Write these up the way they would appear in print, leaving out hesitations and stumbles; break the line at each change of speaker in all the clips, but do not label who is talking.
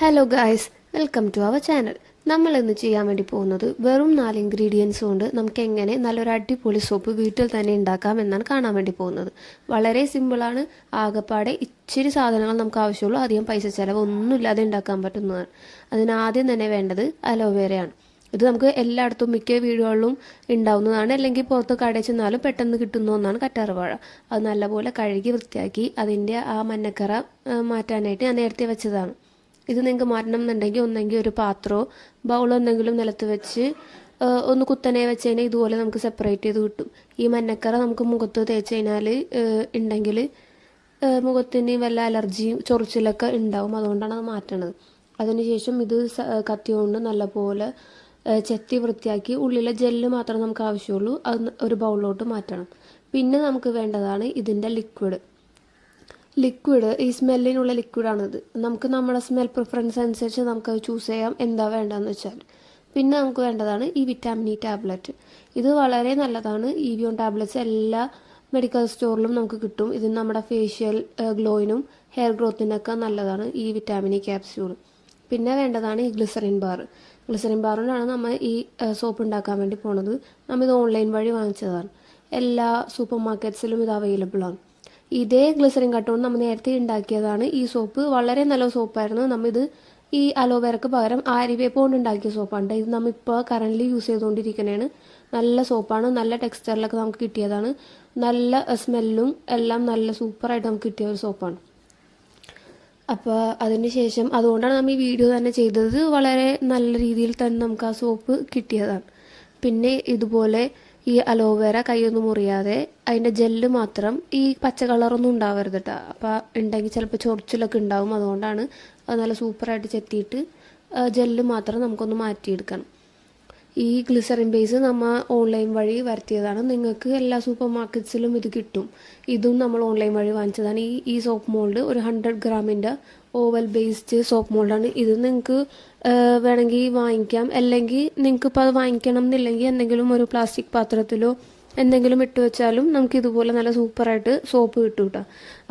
Hello guys, welcome to our channel. നമ്മൾ ഇന്ന് ചെയ്യാൻ വേണ്ടി പോകുന്നത് വെറും 4 ഇൻഗ്രീഡിയൻസ് കൊണ്ട് നമുക്ക് എങ്ങനെ നല്ലൊരു അടിപൊളി സോപ്പ് വീട്ടിൽ തന്നെ ഉണ്ടാക്കാം എന്നാണ് കാണാൻ വേണ്ടി പോകുന്നത്. വളരെ സിമ്പിളാണ്. ആകെപ്പാടെ ഇച്ചിരി സാധനങ്ങൾ നമുക്ക് ആവശ്യമുള്ളൂ. അധികം പൈസ ചിലവ് ഒന്നുമില്ലാതെ ഉണ്ടാക്കാൻ പറ്റുന്നതാണ്. അതിനാദ്യം തന്നെ വേണ്ടത് അലോവേരയാണ്. ഇത് നമുക്ക് എല്ലായിടത്തും മിക്ക വീടുകളിലും ഉണ്ടാവുന്നതാണ്. അല്ലെങ്കിൽ പുറത്ത് കടയിൽ ചെന്നാലും പെട്ടെന്ന് കിട്ടുന്ന ഒന്നാണ് കറ്റാർവാഴ. അത് നല്ലപോലെ കഴുകി വൃത്തിയാക്കി അതിൻ്റെ ആ മഞ്ഞക്കറ മാറ്റാനായിട്ട് ഞാൻ നേരത്തെ വെച്ചതാണ്. ഇത് നിങ്ങൾക്ക് മാറ്റണം എന്നുണ്ടെങ്കിൽ ഒന്നെങ്കിൽ ഒരു പാത്രമോ ബൗളോ എന്തെങ്കിലും നിലത്ത് വെച്ച് ഒന്ന് കുത്തനെ വെച്ച് കഴിഞ്ഞാൽ ഇതുപോലെ നമുക്ക് സെപ്പറേറ്റ് ചെയ്ത് കിട്ടും. ഈ മഞ്ഞക്കറ നമുക്ക് മുഖത്ത് തേച്ച് കഴിഞ്ഞാൽ ഉണ്ടെങ്കിൽ മുഖത്തിന് വല്ല അലർജിയും ചൊറിച്ചിലൊക്കെ ഉണ്ടാവും. അതുകൊണ്ടാണ് അത് മാറ്റണത്. അതിനുശേഷം ഇത് കത്തി കൊണ്ട് നല്ലപോലെ ചെത്തി വൃത്തിയാക്കി ഉള്ളിലെ ജെല്ല് മാത്രം നമുക്ക് ആവശ്യമുള്ളൂ. അത് ഒരു ബൗളിലോട്ട് മാറ്റണം. പിന്നെ നമുക്ക് വേണ്ടതാണ് ഇതിൻ്റെ ലിക്വിഡ്. ഈ സ്മെല്ലിനുള്ള ലിക്വിഡാണിത്. നമുക്ക് നമ്മുടെ സ്മെൽ പ്രിഫറൻസ് അനുസരിച്ച് നമുക്കത് ചൂസ് ചെയ്യാം എന്താ വേണ്ടതെന്ന് വെച്ചാൽ. പിന്നെ നമുക്ക് വേണ്ടതാണ് ഈ വിറ്റാമിൻ ഇ ടാബ്ലറ്റ്. ഇത് വളരെ നല്ലതാണ്. ഇവിയോൺ ടാബ്ലറ്റ്സ് എല്ലാ മെഡിക്കൽ സ്റ്റോറിലും നമുക്ക് കിട്ടും. ഇത് നമ്മുടെ ഫേഷ്യൽ ഗ്ലോയിനും ഹെയർ ഗ്രോത്തിനൊക്കെ നല്ലതാണ് ഈ വിറ്റാമിൻ ഇ ക്യാപ്സ്യൂൾ. പിന്നെ വേണ്ടതാണ് ഈ ഗ്ലിസറിൻ ബാറിനാണ് നമ്മൾ ഈ സോപ്പ് ഉണ്ടാക്കാൻ വേണ്ടി പോണത്. നമ്മൾ ഇത് ഓൺലൈൻ വഴി വാങ്ങിച്ചതാണ്. എല്ലാ സൂപ്പർ മാർക്കറ്റ്സിലും ഇത് അവൈലബിൾ ആണ്. ഇതേ ഗ്ലിസറിൻ കട്ടുകൊണ്ട് നമ്മൾ നേരത്തെ ഉണ്ടാക്കിയതാണ് ഈ സോപ്പ്. വളരെ നല്ല സോപ്പായിരുന്നു. നമ്മിത് ഈ അലോവേരക്ക് പകരം ആര്യവേപ്പ് കൊണ്ട് ഉണ്ടാക്കിയ സോപ്പാണ്. ഇത് നമ്മളിപ്പോൾ കറൻ്റ് യൂസ് ചെയ്തുകൊണ്ടിരിക്കുന്നതാണ്. നല്ല സോപ്പാണ്. നല്ല ടെക്സ്ചറിലൊക്കെ നമുക്ക് കിട്ടിയതാണ്. നല്ല സ്മെല്ലും എല്ലാം നല്ല സൂപ്പറായിട്ട് നമുക്ക് കിട്ടിയ ഒരു സോപ്പാണ്. അപ്പോൾ അതിന് ശേഷം അതുകൊണ്ടാണ് നമ്മൾ ഈ വീഡിയോ തന്നെ ചെയ്തത്. വളരെ നല്ല രീതിയിൽ തന്നെ നമുക്ക് ആ സോപ്പ് കിട്ടിയതാണ്. പിന്നെ ഇതുപോലെ ഈ അലോവേര കൈയൊന്നും മുറിയാതെ അതിൻ്റെ ജെല്ല് മാത്രം, ഈ പച്ച കളറൊന്നും ഉണ്ടാവരുത് കേട്ടോ. അപ്പോൾ ഉണ്ടെങ്കിൽ ചിലപ്പോൾ ചൊറിച്ചിലൊക്കെ ഉണ്ടാവും. അതുകൊണ്ടാണ് അത് നല്ല സൂപ്പറായിട്ട് ചെത്തിയിട്ട് ജെല്ല് മാത്രം നമുക്കൊന്ന് മാറ്റിയെടുക്കണം. ഈ ഗ്ലിസറിൻ ബേസ് നമ്മൾ ഓൺലൈൻ വഴി വരുത്തിയതാണ്. നിങ്ങൾക്ക് എല്ലാ സൂപ്പർ മാർക്കറ്റ്സിലും ഇത് കിട്ടും. ഇതും നമ്മൾ ഓൺലൈൻ വഴി വാങ്ങിച്ചതാണ്. ഈ സോപ്പ് മോൾഡ് ഒരു 100 ഗ്രാമിൻ്റെ ഓവൽ ബേസ്ഡ് സോപ്പ് മോൾഡാണ്. ഇത് നിങ്ങൾക്ക് വേണമെങ്കിൽ വാങ്ങിക്കാം. അല്ലെങ്കിൽ നിങ്ങൾക്ക് ഇപ്പോൾ അത് വാങ്ങിക്കണം എന്നില്ലെങ്കിൽ എന്തെങ്കിലും ഒരു പ്ലാസ്റ്റിക് പാത്രത്തിലോ എന്തെങ്കിലും ഇട്ട് വെച്ചാലും നമുക്ക് ഇതുപോലെ നല്ല സൂപ്പറായിട്ട് സോപ്പ് കിട്ടും കേട്ടോ.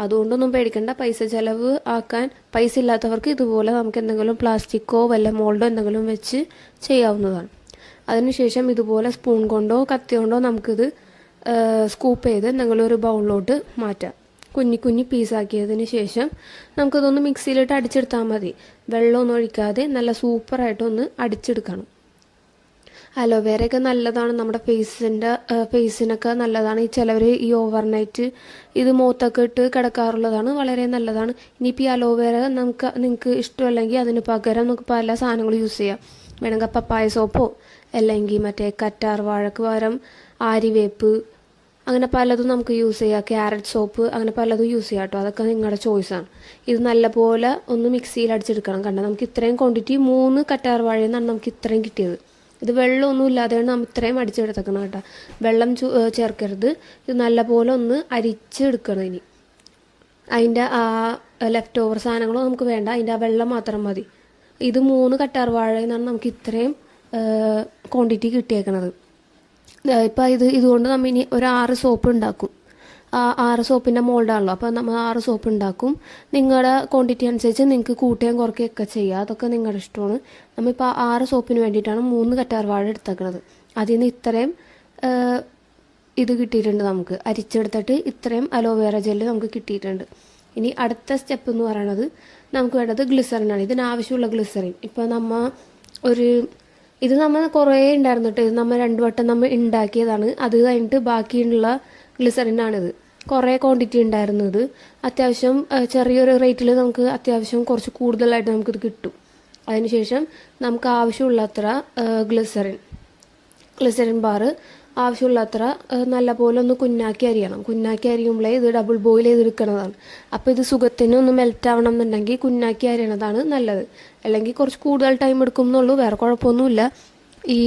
അതുകൊണ്ടൊന്നും പേടിക്കണ്ട. പൈസ ചിലവ് ആക്കാൻ പൈസ ഇല്ലാത്തവർക്ക് ഇതുപോലെ നമുക്ക് എന്തെങ്കിലും പ്ലാസ്റ്റിക്കോ വല്ല മോൾഡോ എന്തെങ്കിലും വെച്ച് ചെയ്യാവുന്നതാണ്. അതിനുശേഷം ഇതുപോലെ സ്പൂൺ കൊണ്ടോ കത്തി കൊണ്ടോ നമുക്കിത് സ്കൂപ്പ് ചെയ്ത് എന്തെങ്കിലും ഒരു ബൗളിലോട്ട് മാറ്റാം. കുഞ്ഞി പീസാക്കിയതിന് ശേഷം നമുക്കിതൊന്ന് മിക്സിയിലിട്ട് അടിച്ചെടുത്താൽ മതി. വെള്ളമൊന്നും ഒഴിക്കാതെ നല്ല സൂപ്പറായിട്ടൊന്ന് അടിച്ചെടുക്കണം. അലോവേരയൊക്കെ നല്ലതാണ്. നമ്മുടെ ഫേസിനൊക്കെ നല്ലതാണ്. ഈ ചിലവർ ഈ ഓവർനൈറ്റ് ഇത് മുഖത്തൊക്കെ ഇട്ട് കിടക്കാറുള്ളതാണ്. വളരെ നല്ലതാണ്. ഇനിയിപ്പോൾ ഈ അലോവേര നിങ്ങൾക്ക് ഇഷ്ടമല്ലെങ്കിൽ അതിന് പകരം നമുക്ക് പല സാധനങ്ങൾ യൂസ് ചെയ്യാം. വേണമെങ്കിൽ പപ്പായ സോപ്പോ അല്ലെങ്കിൽ മറ്റേ കറ്റാർ വാഴക്ക് പകരം ആര്യവേപ്പ് അങ്ങനെ പലതും നമുക്ക് യൂസ് ചെയ്യാം. ക്യാരറ്റ് സോപ്പ് അങ്ങനെ പലതും യൂസ് ചെയ്യാം കേട്ടോ. അതൊക്കെ നിങ്ങളുടെ ചോയ്സാണ്. ഇത് നല്ലപോലെ ഒന്ന് മിക്സിയിൽ അടിച്ചെടുക്കണം. കണ്ടോ, നമുക്ക് ഇത്രയും ക്വാണ്ടിറ്റി 3 കറ്റാർ വാഴയിൽ നിന്നാണ് നമുക്ക് ഇത്രയും കിട്ടിയത്. ഇത് വെള്ളമൊന്നും ഇല്ലാതെയാണ് നമ്മൾ ഇത്രയും അടിച്ചെടുത്തേക്കണം കേട്ടോ. വെള്ളം ചേർക്കരുത്. ഇത് നല്ലപോലെ ഒന്ന് അരിച്ചെടുക്കണം. ഇനി അതിൻ്റെ ആ ലെഫ്റ്റ് ഓവർ സാധനങ്ങളോ നമുക്ക് വേണ്ട. അതിൻ്റെ ആ വെള്ളം മാത്രം മതി. ഇത് 3 കറ്റാർ വാഴയിൽ നിന്നാണ് നമുക്ക് ഇത്രയും ക്വാണ്ടിറ്റി കിട്ടിയേക്കണത്. ഇപ്പം ഇതുകൊണ്ട് നമ്മൾ ഇനി ഒരു 6 സോപ്പ് ഉണ്ടാക്കും. 6 സോപ്പിൻ്റെ മോൾഡാണല്ലോ. അപ്പോൾ നമ്മൾ 6 സോപ്പ് ഉണ്ടാക്കും. നിങ്ങളുടെ ക്വാണ്ടിറ്റി അനുസരിച്ച് നിങ്ങൾക്ക് കൂട്ടുകയും കുറയ്ക്കുകയൊക്കെ ചെയ്യുക. അതൊക്കെ നിങ്ങളുടെ ഇഷ്ടമാണ്. നമ്മളിപ്പോൾ 6 സോപ്പിന് വേണ്ടിയിട്ടാണ് 3 കറ്റാർ വാഴ എടുത്തേക്കണത്. അതിൽ നിന്ന് ഇത്രയും ഇത് കിട്ടിയിട്ടുണ്ട്. നമുക്ക് അരിച്ചെടുത്തിട്ട് ഇത്രയും അലോവേറ ജെല്ല് നമുക്ക് കിട്ടിയിട്ടുണ്ട്. ഇനി അടുത്ത സ്റ്റെപ്പ് എന്ന് പറയുന്നത് നമുക്ക് വേണ്ടത് ഗ്ലിസറിനാണ്. ഇതിനാവശ്യമുള്ള ഗ്ലിസറിൻ ഇപ്പോൾ ഇത് നമ്മൾ കുറേ ഉണ്ടായിരുന്നിട്ട് ഇത് നമ്മൾ 2 വട്ടം നമ്മൾ ഉണ്ടാക്കിയതാണ്. അത് കഴിഞ്ഞിട്ട് ബാക്കിയുള്ള ഗ്ലിസറിനാണിത്. കുറേ ക്വാണ്ടിറ്റി ഉണ്ടായിരുന്നത്. അത്യാവശ്യം ചെറിയൊരു റേറ്റിൽ നമുക്ക് അത്യാവശ്യം കുറച്ച് കൂടുതലായിട്ട് നമുക്കിത് കിട്ടും. അതിനുശേഷം നമുക്ക് ആവശ്യമുള്ളത്ര ഗ്ലിസറിൻ ബാർ ആവശ്യമുള്ളത്ര നല്ലപോലെ ഒന്ന് കുഞ്ഞാക്കി അരിയണം. കുഞ്ഞാക്കി അരിയുമ്പോഴേ ഇത് ഡബിൾ ബോയിൽ ചെയ്തെടുക്കുന്നതാണ്. അപ്പോൾ ഇത് സുഖത്തിന് ഒന്ന് മെൽറ്റ് ആവണം എന്നുണ്ടെങ്കിൽ കുഞ്ഞാക്കി അരിയണതാണ് നല്ലത്. അല്ലെങ്കിൽ കുറച്ച് കൂടുതൽ ടൈം എടുക്കും എന്നുള്ളൂ. വേറെ കുഴപ്പമൊന്നുമില്ല. ഈ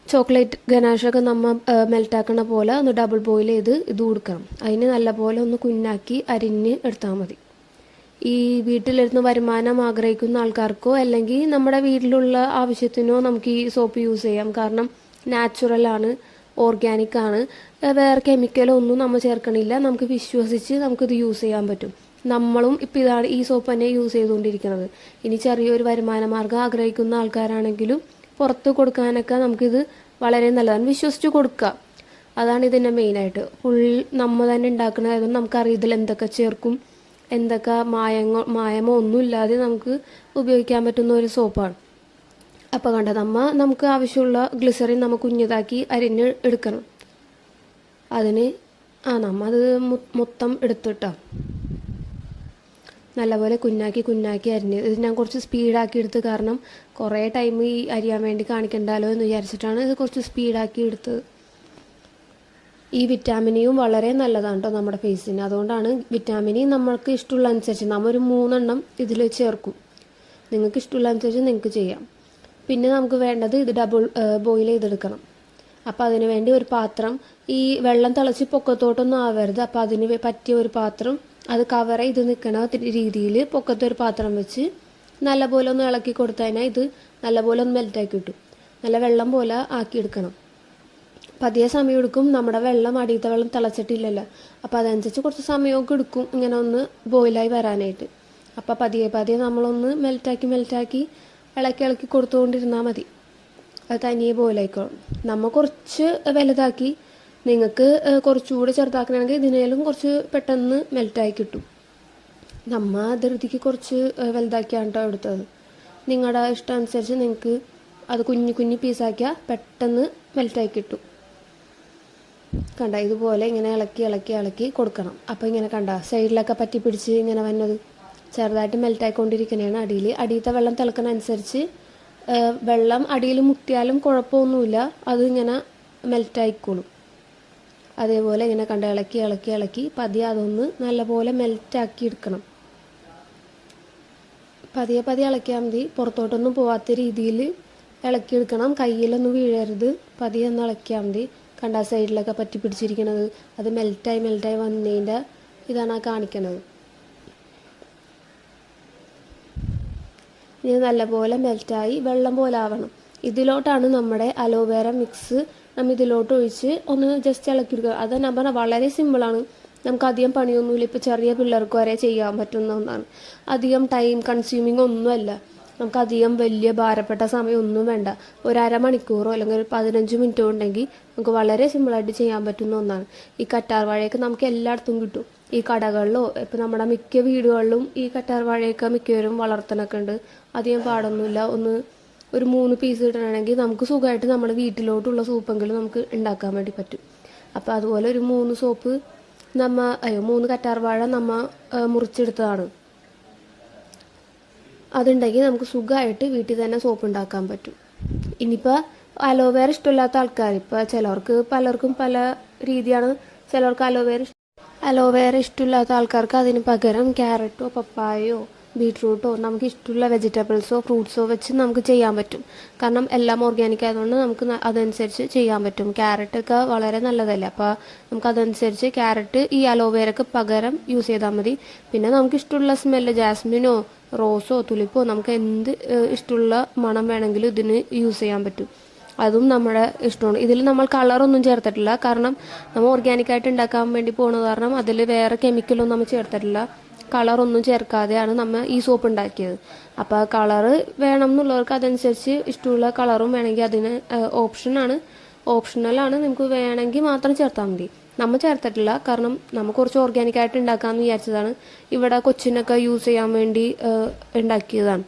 ചോക്ലേറ്റ് ഗനാഷൊക്കെ നമ്മൾ മെൽറ്റാക്കണ പോലെ ഒന്ന് ഡബിൾ ബോയിൽ ചെയ്ത് ഇത് കൊടുക്കണം. അതിന് നല്ലപോലെ ഒന്ന് കുഞ്ഞാക്കി അരിഞ്ഞ് എടുത്താൽ മതി. ഈ വീട്ടിലിരുന്ന് വരുമാനം ആഗ്രഹിക്കുന്ന ആൾക്കാർക്കോ അല്ലെങ്കിൽ നമ്മുടെ വീട്ടിലുള്ള ആവശ്യത്തിനോ നമുക്ക് ഈ സോപ്പ് യൂസ് ചെയ്യാം. കാരണം നാച്ചുറലാണ്, ഓർഗാനിക് ആണ്. വേറെ കെമിക്കലോ ഒന്നും നമ്മൾ ചേർക്കണില്ല. നമുക്ക് വിശ്വസിച്ച് നമുക്കിത് യൂസ് ചെയ്യാൻ പറ്റും. നമ്മളും ഇപ്പം ഇതാണ് ഈ സോപ്പ് തന്നെ യൂസ് ചെയ്തുകൊണ്ടിരിക്കുന്നത്. ഇനി ചെറിയൊരു വരുമാന മാർഗ്ഗം ആഗ്രഹിക്കുന്ന ആൾക്കാരാണെങ്കിലും പുറത്ത് കൊടുക്കാനൊക്കെ നമുക്കിത് വളരെ നല്ലതാണ്, വിശ്വസിച്ച് കൊടുക്കുക. അതാണ് ഇതിൻ്റെ മെയിനായിട്ട്. ഫുൾ നമ്മൾ തന്നെ ഉണ്ടാക്കുന്നതായതുകൊണ്ട് നമുക്കറിയാം ഇതിൽ എന്തൊക്കെ ചേർക്കും, എന്തൊക്കെ മായമോ ഒന്നുമില്ലാതെ നമുക്ക് ഉപയോഗിക്കാൻ പറ്റുന്ന ഒരു സോപ്പാണ്. അപ്പോൾ കണ്ട നമുക്ക് ആവശ്യമുള്ള ഗ്ലിസറിൻ നമ്മൾ കുഞ്ഞതാക്കി അരിഞ്ഞ് എടുക്കണം. അതിന് അത് മൊത്തം എടുത്തിട്ടോ നല്ലപോലെ കുഞ്ഞാക്കി അരിഞ്ഞ് ഇത് ഞാൻ കുറച്ച് സ്പീഡാക്കി എടുത്ത്, കാരണം കുറേ ടൈം ഈ അരിയാൻ വേണ്ടി കാണിക്കണ്ടല്ലോ എന്ന് വിചാരിച്ചിട്ടാണ് ഇത് കുറച്ച് സ്പീഡാക്കി എടുത്തത്. ഈ വിറ്റാമിനിയും വളരെ നല്ലതാണ് കേട്ടോ നമ്മുടെ ഫേസിന്. അതുകൊണ്ടാണ് വിറ്റാമിനി നമ്മൾക്ക് ഇഷ്ടമുള്ള അനുസരിച്ച് നമ്മൾ ഒരു 3 എണ്ണം ഇതിൽ ചേർക്കും. നിങ്ങൾക്ക് ഇഷ്ടമുള്ള അനുസരിച്ച് നിങ്ങൾക്ക് ചെയ്യാം. പിന്നെ നമുക്ക് വേണ്ടത് ഇത് ഡബിൾ ബോയിൽ ചെയ്തെടുക്കണം. അപ്പോൾ അതിന് വേണ്ടി ഒരു പാത്രം, ഈ വെള്ളം തിളച്ച് പൊക്കത്തോട്ടൊന്നും ആവരുത്. അപ്പോൾ അതിന് പറ്റിയ ഒരു പാത്രം, അത് കവർ ചെയ്ത് നിൽക്കണ രീതിയിൽ പൊക്കത്തൊരു പാത്രം വെച്ച് നല്ലപോലെ ഒന്ന് ഇളക്കി കൊടുത്തതിനാൽ ഇത് നല്ലപോലെ ഒന്ന് മെൽറ്റാക്കി കിട്ടും. നല്ല വെള്ളം പോലെ ആക്കിയെടുക്കണം. പതിയെ സമയം എടുക്കും. നമ്മുടെ അടിയത്തെ വെള്ളം തിളച്ചിട്ടില്ലല്ലോ, അപ്പോൾ അതനുസരിച്ച് കുറച്ച് സമയമൊക്കെ എടുക്കും ഇങ്ങനെ ഒന്ന് ബോയിലായി വരാനായിട്ട്. അപ്പോൾ പതിയെ നമ്മളൊന്ന് മെൽറ്റാക്കി ഇളക്കി കൊടുത്തുകൊണ്ടിരുന്നാൽ മതി. അത് തനിയെ ബോയിലായിക്കോളും. നമ്മൾ കുറച്ച് വലുതാക്കി, നിങ്ങൾക്ക് കുറച്ചുകൂടി ചെറുതാക്കണമെങ്കിൽ ഇതിനേലും കുറച്ച് പെട്ടെന്ന് മെൽറ്റായി കിട്ടും. ധൃതിക്ക് കുറച്ച് വലുതാക്കിയാണ് കേട്ടോ എടുത്തത്. നിങ്ങളുടെ ഇഷ്ടം അനുസരിച്ച് നിങ്ങൾക്ക് അത് കുഞ്ഞു പീസാക്കിയാൽ പെട്ടെന്ന് മെൽറ്റായി കിട്ടും. കണ്ട ഇതുപോലെ ഇങ്ങനെ ഇളക്കി കൊടുക്കണം. അപ്പോൾ ഇങ്ങനെ കണ്ട സൈഡിലൊക്കെ പറ്റി പിടിച്ച് ഇങ്ങനെ വന്നത് ചെറുതായിട്ട് മെൽറ്റായിക്കൊണ്ടിരിക്കുന്നതാണ്. അടിയിലത്തെ വെള്ളം തിളക്കുന്ന അനുസരിച്ച് വെള്ളം അടിയിൽ മുട്ടിയാലും കുഴപ്പമൊന്നുമില്ല, അത് ഇങ്ങനെ മെൽറ്റായിക്കോളും. അതേപോലെ ഇങ്ങനെ കണ്ട ഇളക്കി പതിയെ അതൊന്ന് നല്ലപോലെ മെൽറ്റാക്കി എടുക്കണം. പതിയെ ഇളക്കിയാൽ മതി, പുറത്തോട്ടൊന്നും പോവാത്ത രീതിയിൽ ഇളക്കിയെടുക്കണം. കയ്യിലൊന്നും വീഴരുത്, പതിയെ ഒന്ന് ഇളക്കിയാൽ മതി. കണ്ട സൈഡിലൊക്കെ പറ്റി പിടിച്ചിരിക്കുന്നത് അത് മെൽറ്റായി വന്നതിൻ്റെ ഇതാണ് ആ കാണിക്കണത്. ഇത് നല്ലപോലെ മെൽറ്റായി വെള്ളം പോലെ ആവണം. ഇതിലോട്ടാണ് നമ്മുടെ അലോവേര മിക്സ് ഇതിലോട്ട് ഒഴിച്ച് ഒന്ന് ജസ്റ്റ് ഇളക്കിയെടുക്കുക. അത് ഞാൻ പറഞ്ഞാൽ വളരെ സിമ്പിളാണ്, നമുക്ക് അധികം പണിയൊന്നുമില്ല. ഇപ്പോൾ ചെറിയ പിള്ളേർക്ക് വരെ ചെയ്യാൻ പറ്റുന്ന ഒന്നാണ്. അധികം ടൈം കൺസ്യൂമിങ് ഒന്നുമല്ല. നമുക്ക് അധികം വലിയ ഭാരപ്പെട്ട സമയമൊന്നും വേണ്ട. ഒരു അരമണിക്കൂറോ അല്ലെങ്കിൽ ഒരു 15 മിനിറ്റോ ഉണ്ടെങ്കിൽ നമുക്ക് വളരെ സിമ്പിളായിട്ട് ചെയ്യാൻ പറ്റുന്ന ഒന്നാണ്. ഈ കറ്റാർ വാഴയൊക്കെ നമുക്ക് എല്ലായിടത്തും കിട്ടും. ഈ കടകളിലോ ഇപ്പം നമ്മുടെ മിക്ക വീടുകളിലും ഈ കറ്റാർ വാഴയൊക്കെ മിക്കവരും വളർത്തണൊക്കെ ഉണ്ട്. അധികം പാടൊന്നുമില്ല. ഒരു 3 പീസ് കിട്ടണമെങ്കിൽ നമുക്ക് സുഖമായിട്ട് നമ്മുടെ വീട്ടിലോട്ടുള്ള സൂപ്പെങ്കിലും നമുക്ക് ഉണ്ടാക്കാൻ വേണ്ടി പറ്റും. അപ്പോൾ അതുപോലെ ഒരു 3 കറ്റാർ വാഴ മുറിച്ചെടുത്തതാണ്. അതുണ്ടെങ്കിൽ നമുക്ക് സുഖമായിട്ട് വീട്ടിൽ തന്നെ സോപ്പ് ഉണ്ടാക്കാൻ പറ്റും. ഇനിയിപ്പോൾ അലോവേര ഇഷ്ടമില്ലാത്ത ആൾക്കാർ, ഇപ്പോൾ പലർക്കും പല രീതിയാണ്. ചിലർക്ക് അലോവേര ഇഷ്ടമില്ലാത്ത ആൾക്കാർക്ക് അതിന് പകരം ക്യാരറ്റോ പപ്പായയോ ബീട്രൂട്ടോ നമുക്ക് ഇഷ്ടമുള്ള വെജിറ്റബിൾസോ ഫ്രൂട്ട്സോ വെച്ച് നമുക്ക് ചെയ്യാൻ പറ്റും. കാരണം എല്ലാം ഓർഗാനിക് ആയതുകൊണ്ട് നമുക്ക് അതനുസരിച്ച് ചെയ്യാൻ പറ്റും. ക്യാരറ്റൊക്കെ വളരെ നല്ലതല്ലേ, അപ്പോൾ നമുക്ക് അതനുസരിച്ച് ക്യാരറ്റ് ഈ അലോവേരക്ക് പകരം യൂസ് ചെയ്താൽ മതി. പിന്നെ നമുക്ക് ഇഷ്ടമുള്ള സ്മെല്ല് ജാസ്മിനോ റോസോ തുലിപ്പോ നമുക്ക് എന്ത് ഇഷ്ടമുള്ള മണം വേണമെങ്കിലും ഇതിന് യൂസ് ചെയ്യാൻ പറ്റും. അതും നമ്മുടെ ഇഷ്ടമാണ്. ഇതിൽ നമ്മൾ കളറൊന്നും ചേർത്തിട്ടില്ല, കാരണം നമ്മൾ ഓർഗാനിക്കായിട്ട് ഉണ്ടാക്കാൻ വേണ്ടി പോകുന്നത് കാരണം അതിൽ വേറെ കെമിക്കലൊന്നും നമ്മൾ ചേർത്തിട്ടില്ല. കളറൊന്നും ചേർക്കാതെയാണ് നമ്മൾ ഈ സോപ്പ് ഉണ്ടാക്കിയത്. അപ്പോൾ കളറ് വേണം എന്നുള്ളവർക്ക് അതനുസരിച്ച് ഇഷ്ടമുള്ള കളറും വേണമെങ്കിൽ അതിന് ഓപ്ഷണലാണ്. നമുക്ക് വേണമെങ്കിൽ മാത്രം ചേർത്താൽ മതി. നമ്മൾ ചേർത്തിട്ടില്ല, കാരണം നമ്മൾ കുറച്ച് ഓർഗാനിക്കായിട്ട് ഉണ്ടാക്കാമെന്ന് വിചാരിച്ചതാണ്. ഇവിടെ കൊച്ചിനൊക്കെ യൂസ് ചെയ്യാൻ വേണ്ടി ഉണ്ടാക്കിയതാണ്.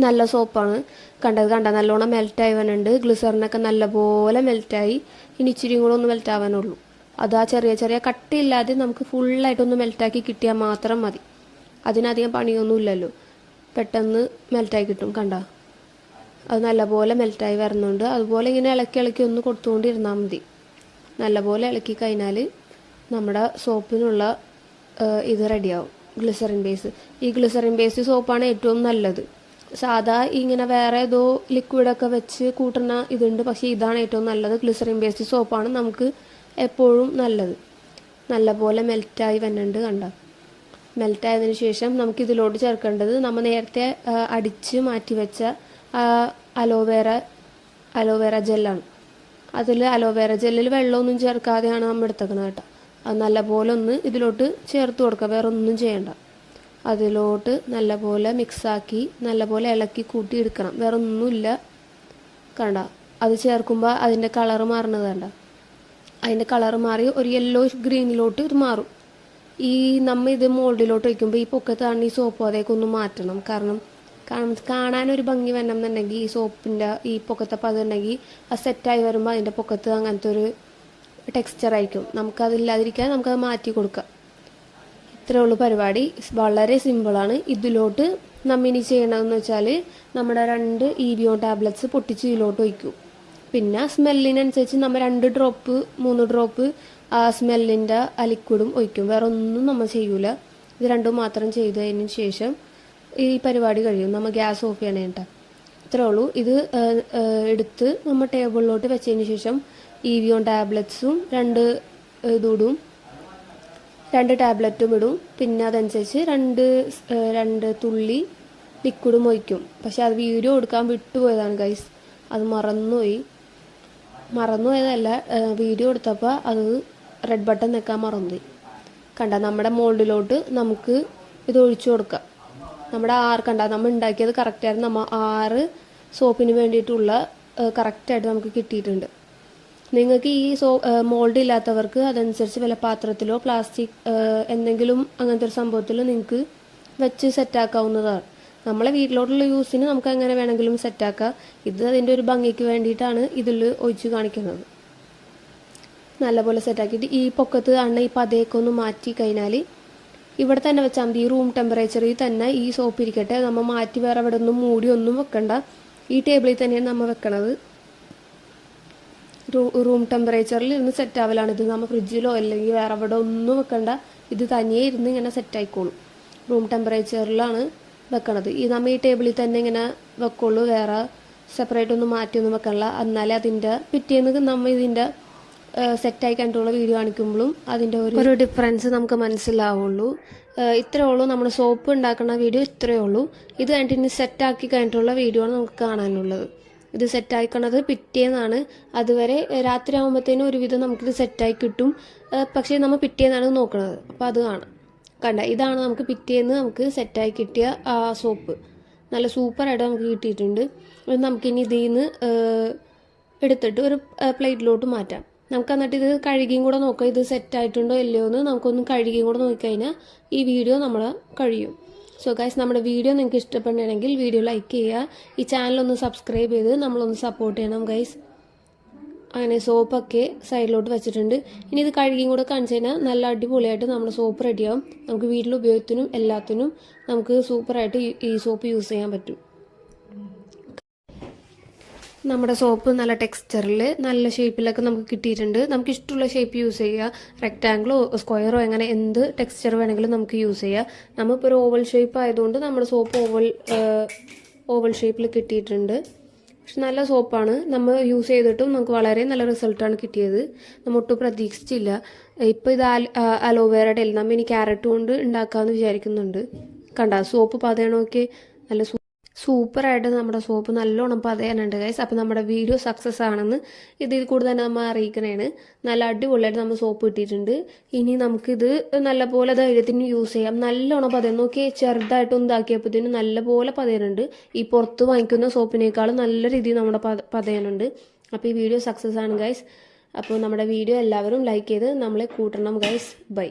നല്ല സോപ്പാണ്. കണ്ട നല്ലോണം മെൽറ്റായി വന്നുണ്ട്. ഗ്ലിസറിനൊക്കെ നല്ലപോലെ മെൽറ്റായി. ഇനി ഇച്ചിരിയും കൂടെ ഒന്ന് മെൽറ്റാവാനുള്ളൂ. അത് ആ ചെറിയ കട്ടിയില്ലാതെ നമുക്ക് ഫുള്ളായിട്ടൊന്ന് മെൽറ്റാക്കി കിട്ടിയാൽ മാത്രം മതി. അതിനധികം പണിയൊന്നുമില്ലല്ലോ, പെട്ടെന്ന് മെൽറ്റായി കിട്ടും. അത് നല്ലപോലെ മെൽറ്റായി വരുന്നുണ്ട്. അതുപോലെ ഇങ്ങനെ ഇളക്കി ഒന്ന് കൊടുത്തുകൊണ്ടിരുന്നാൽ മതി. നല്ലപോലെ ഇളക്കി കഴിഞ്ഞാൽ നമ്മുടെ സോപ്പിനുള്ള ഇത് റെഡിയാവും, ഗ്ലിസറിൻ ബേസ്. ഈ ഗ്ലിസറിൻ ബേസ് സോപ്പാണ് ഏറ്റവും നല്ലത്. സാധാ ഇങ്ങനെ വേറെ ഏതോ ലിക്വിഡൊക്കെ വെച്ച് കൂട്ടുന്ന ഇതുണ്ട്, പക്ഷേ ഇതാണ് ഏറ്റവും നല്ലത്. ഗ്ലിസറിൻ ബേസ് സോപ്പാണ് നമുക്ക് എപ്പോഴും നല്ലത്. നല്ലപോലെ മെൽറ്റായി വന്നിട്ടുണ്ട്. മെൽറ്റായതിനു ശേഷം നമുക്ക് ഇതിലോട്ട് ചേർക്കേണ്ടത് നമ്മൾ നേരത്തെ അടിച്ച് മാറ്റി വെച്ച അലോവേര ജെല്ലാണ്. അതിൽ അലോവേര ജെല്ലിൽ വെള്ളമൊന്നും ചേർക്കാതെയാണ് നമ്മൾ എടുത്തേക്കുന്നത് കേട്ടോ. അത് നല്ലപോലെ ഒന്ന് ഇതിലോട്ട് ചേർത്ത് കൊടുക്കുക, വേറെ ഒന്നും ചെയ്യണ്ട. അതിലോട്ട് നല്ലപോലെ മിക്സാക്കി നല്ലപോലെ ഇളക്കി കൂട്ടി എടുക്കണം, വേറെ ഒന്നുമില്ല. കണ്ട, അത് ചേർക്കുമ്പോൾ അതിൻ്റെ കളറ് മാറണത് കണ്ട, അതിൻ്റെ കളറ് മാറി ഒരു യെല്ലോ ഗ്രീനിലോട്ട് ഇത് മാറും. നമ്മൾ ഇത് മോൾഡിലോട്ട് വയ്ക്കുമ്പോൾ ഈ പൊക്കത്താണ് ഈ സോപ്പ് അതേക്കൊന്ന് മാറ്റണം. കാരണം കാണാനൊരു ഭംഗി വരണം എന്നുണ്ടെങ്കിൽ ഈ സോപ്പിൻ്റെ ഈ പൊക്കത്തപ്പം അതുണ്ടെങ്കിൽ അത് സെറ്റായി വരുമ്പോൾ അതിൻ്റെ പൊക്കത്ത് അങ്ങനത്തെ ഒരു ടെക്സ്ചറായിരിക്കും. നമുക്കതില്ലാതിരിക്കാൻ നമുക്കത് മാറ്റി കൊടുക്കാം. ഇത്രയേ ഉള്ളൂ പരിപാടി, വളരെ സിമ്പിളാണ്. ഇതിലോട്ട് ഇനി ചെയ്യണമെന്ന് വെച്ചാൽ നമ്മുടെ 2 EVO ടാബ്ലറ്റ്സ് പൊട്ടിച്ച് ഇതിലോട്ട് ഒഴിക്കും. പിന്നെ സ്മെല്ലിനനുസരിച്ച് നമ്മൾ 2 ഡ്രോപ്പ് 3 ഡ്രോപ്പ് ആ സ്മെല്ലിൻ്റെ ആ ലിക്വിഡും ഒഴിക്കും. വേറെ ഒന്നും നമ്മൾ ചെയ്യൂല. ഇത് രണ്ടും മാത്രം ചെയ്തതിന് ശേഷം ഈ പരിപാടി കഴിയും. നമ്മൾ ഗ്യാസ് ഓഫ് ചെയ്യണേ കേട്ടോ. ഇത്രേ ഉള്ളൂ. ഇത് എടുത്ത് നമ്മൾ ടേബിളിലോട്ട് വെച്ചതിന് ശേഷം EVO ടാബ്ലറ്റ്സും 2 ഇതും 2 ടാബ്ലറ്റും ഇടും. പിന്നെ അതനുസരിച്ച് 2 തുള്ളി ലിക്വിഡും ഒഴിക്കും. പക്ഷെ അത് വീഡിയോ എടുക്കാൻ വിട്ടുപോയതാണ് ഗൈസ്, അത് മറന്നുപോയതല്ല, വീഡിയോ എടുത്തപ്പോൾ അത് റെഡ് ബട്ടൺ നിൽക്കാൻ മറന്നുപോയി. കണ്ട, നമ്മുടെ മോൾഡിലോട്ട് നമുക്ക് ഇത് ഒഴിച്ചു കൊടുക്കാം. നമ്മുടെ 6 കണ്ട, നമ്മൾ ഉണ്ടാക്കിയത് കറക്റ്റായിരുന്നു. നമ്മൾ 6 സോപ്പിന് വേണ്ടിയിട്ടുള്ള കറക്റ്റായിട്ട് നമുക്ക് കിട്ടിയിട്ടുണ്ട്. നിങ്ങൾക്ക് ഈ മോൾഡ് ഇല്ലാത്തവർക്ക് അതനുസരിച്ച് വല്ല പാത്രത്തിലോ പ്ലാസ്റ്റിക് എന്തെങ്കിലും അങ്ങനത്തെ ഒരു സംഭവത്തിലോ നിങ്ങൾക്ക് വെച്ച് സെറ്റാക്കാവുന്നതാണ്. നമ്മളെ വീട്ടിലോട്ടുള്ള യൂസിന് നമുക്ക് എങ്ങനെ വേണമെങ്കിലും സെറ്റാക്കാം. ഇത് അതിൻ്റെ ഒരു ഭംഗിക്ക് വേണ്ടിയിട്ടാണ് ഇതിൽ ഒഴിച്ച് കാണിക്കുന്നത്. നല്ലപോലെ സെറ്റാക്കിയിട്ട് ഈ പൊക്കത്ത് ആണ് ഈ പതയൊക്കെ ഒന്ന് മാറ്റി കഴിഞ്ഞാൽ ഇവിടെ തന്നെ വെച്ചാൽ മതി. ഈ റൂം ടെമ്പറേച്ചറിൽ തന്നെ ഈ സോപ്പ് ഇരിക്കട്ടെ. നമ്മൾ മാറ്റി വേറെ അവിടെ ഒന്നും മൂടി ഒന്നും വെക്കണ്ട. ഈ ടേബിളിൽ തന്നെയാണ് നമ്മൾ വെക്കണത്. റൂം ടെമ്പറേച്ചറിൽ ഇരുന്ന് സെറ്റ് ആവലാണ് ഇത്. നമ്മൾ ഫ്രിഡ്ജിലോ അല്ലെങ്കിൽ വേറെ അവിടെ ഒന്നും വെക്കണ്ട. ഇത് തനിയെ ഇരുന്ന് ഇങ്ങനെ സെറ്റായിക്കോളും. റൂം ടെമ്പറേച്ചറിലാണ് വെക്കണത്. നമ്മൾ ഈ ടേബിളിൽ തന്നെ ഇങ്ങനെ വെക്കുള്ളൂ, വേറെ സെപ്പറേറ്റ് ഒന്നും മാറ്റിയൊന്നും വെക്കണില്ല. എന്നാലേ അതിൻ്റെ പിറ്റേന്ന് നമ്മൾ ഇതിൻ്റെ സെറ്റായി കണ്ടുള്ള വീഡിയോ കാണിക്കുമ്പോഴും അതിൻ്റെ ഒരു ഡിഫറൻസ് നമുക്ക് മനസ്സിലാവുള്ളൂ. ഇത്രയേ ഉള്ളൂ നമ്മുടെ സോപ്പ് ഉണ്ടാക്കുന്ന വീഡിയോ, ഇത്രയേ ഉള്ളൂ. ഇത് കഴിഞ്ഞിട്ട് ഇനി സെറ്റാക്കി കഴിഞ്ഞിട്ടുള്ള വീഡിയോ ആണ് നമുക്ക് കാണാനുള്ളത്. ഇത് സെറ്റായിക്കണത് പിറ്റേന്നാണ്. അതുവരെ രാത്രി ആകുമ്പോഴത്തേനും ഒരുവിധം നമുക്കിത് സെറ്റായി കിട്ടും. പക്ഷേ നമ്മൾ പിറ്റേന്നാണ് നോക്കുന്നത്. അപ്പോൾ അത് കാണാം. കണ്ട, ഇതാണ് നമുക്ക് പിറ്റേന്ന് നമുക്ക് സെറ്റായി കിട്ടിയ ആ സോപ്പ്. നല്ല സൂപ്പറായിട്ട് നമുക്ക് കിട്ടിയിട്ടുണ്ട്. നമുക്കിനി ഇതിൽ നിന്ന് എടുത്തിട്ട് ഒരു പ്ലേറ്റിലോട്ട് മാറ്റാം. നമുക്ക് എന്നിട്ട് ഇത് കഴുകിയും കൂടെ നോക്കാം, ഇത് സെറ്റായിട്ടുണ്ടോ ഇല്ലയോ എന്ന് നമുക്കൊന്ന് കഴുകിയും കൂടെ നോക്കിക്കഴിഞ്ഞാൽ ഈ വീഡിയോ നമ്മൾ കഴിയും. സോ ഗൈസ്, നമ്മുടെ വീഡിയോ നിങ്ങൾക്ക് ഇഷ്ടപ്പെടുകയാണെങ്കിൽ വീഡിയോ ലൈക്ക് ചെയ്യുക. ഈ ചാനലൊന്ന് സബ്സ്ക്രൈബ് ചെയ്ത് നമ്മളൊന്ന് സപ്പോർട്ട് ചെയ്യണം ഗൈസ്. അങ്ങനെ സോപ്പൊക്കെ സൈഡിലോട്ട് വെച്ചിട്ടുണ്ട്. ഇനി ഇത് കഴുകിയും കൂടെ കാണിച്ചു കഴിഞ്ഞാൽ നല്ല അടിപൊളിയായിട്ട് നമ്മുടെ സോപ്പ് റെഡിയാവും. നമുക്ക് വീട്ടിൽ ഉപയോഗത്തിനും എല്ലാത്തിനും നമുക്ക് സൂപ്പറായിട്ട് ഈ സോപ്പ് യൂസ് ചെയ്യാൻ പറ്റും. നമ്മുടെ സോപ്പ് നല്ല ടെക്സ്ചറിൽ നല്ല ഷേപ്പിലൊക്കെ നമുക്ക് കിട്ടിയിട്ടുണ്ട്. നമുക്ക് ഇഷ്ടമുള്ള ഷേപ്പ് യൂസ് ചെയ്യുക. റെക്റ്റാങ്കിളോ സ്ക്വയറോ അങ്ങനെ എന്ത് ടെക്സ്ചർ വേണമെങ്കിലും നമുക്ക് യൂസ് ചെയ്യാം. നമ്മളിപ്പോൾ ഒരു ഓവൽ ഷേപ്പ് ആയതുകൊണ്ട് നമ്മുടെ സോപ്പ് ഓവൽ ഷേപ്പിൽ കിട്ടിയിട്ടുണ്ട്. പക്ഷെ നല്ല സോപ്പാണ്. നമ്മൾ യൂസ് ചെയ്തിട്ടും നമുക്ക് വളരെ നല്ല റിസൾട്ടാണ് കിട്ടിയത്. നമ്മൾ ഒട്ടും പ്രതീക്ഷിച്ചില്ല. ഇപ്പോൾ ഇത് അലോവേറയുടെ എല്ലാം നമ്മൾ ഇനി ക്യാരറ്റ് കൊണ്ട് ഉണ്ടാക്കാമെന്ന് വിചാരിക്കുന്നുണ്ട്. കണ്ട, സോപ്പ് പതയണമൊക്കെ നല്ല സൂപ്പറായിട്ട് നമ്മുടെ സോപ്പ് നല്ലോണം പതയാനുണ്ട് ഗൈസ്. അപ്പോൾ നമ്മുടെ വീഡിയോ സക്സസ് ആണെന്ന് ഇതിൽ കൂടെ തന്നെ നമ്മൾ അറിയിക്കണേണ്. നല്ല അടിപൊളിയായിട്ട് നമ്മൾ സോപ്പ് കിട്ടിയിട്ടുണ്ട്. ഇനി നമുക്കിത് നല്ലപോലെ ധൈര്യത്തിന് യൂസ് ചെയ്യാം. നല്ലോണം പതയും. നോക്കി ചെറുതായിട്ടൊന്നും ഇതാക്കിയപ്പോഴത്തേനും നല്ലപോലെ പതയാനുണ്ട്. ഈ പുറത്ത് വാങ്ങിക്കുന്ന സോപ്പിനേക്കാളും നല്ല രീതിയിൽ നമ്മുടെ പതയാനുണ്ട്. അപ്പോൾ ഈ വീഡിയോ സക്സസ് ആണ് ഗൈസ്. അപ്പോൾ നമ്മുടെ വീഡിയോ എല്ലാവരും ലൈക്ക് ചെയ്ത് നമ്മളെ കൂട്ടണം ഗൈസ്. ബൈ.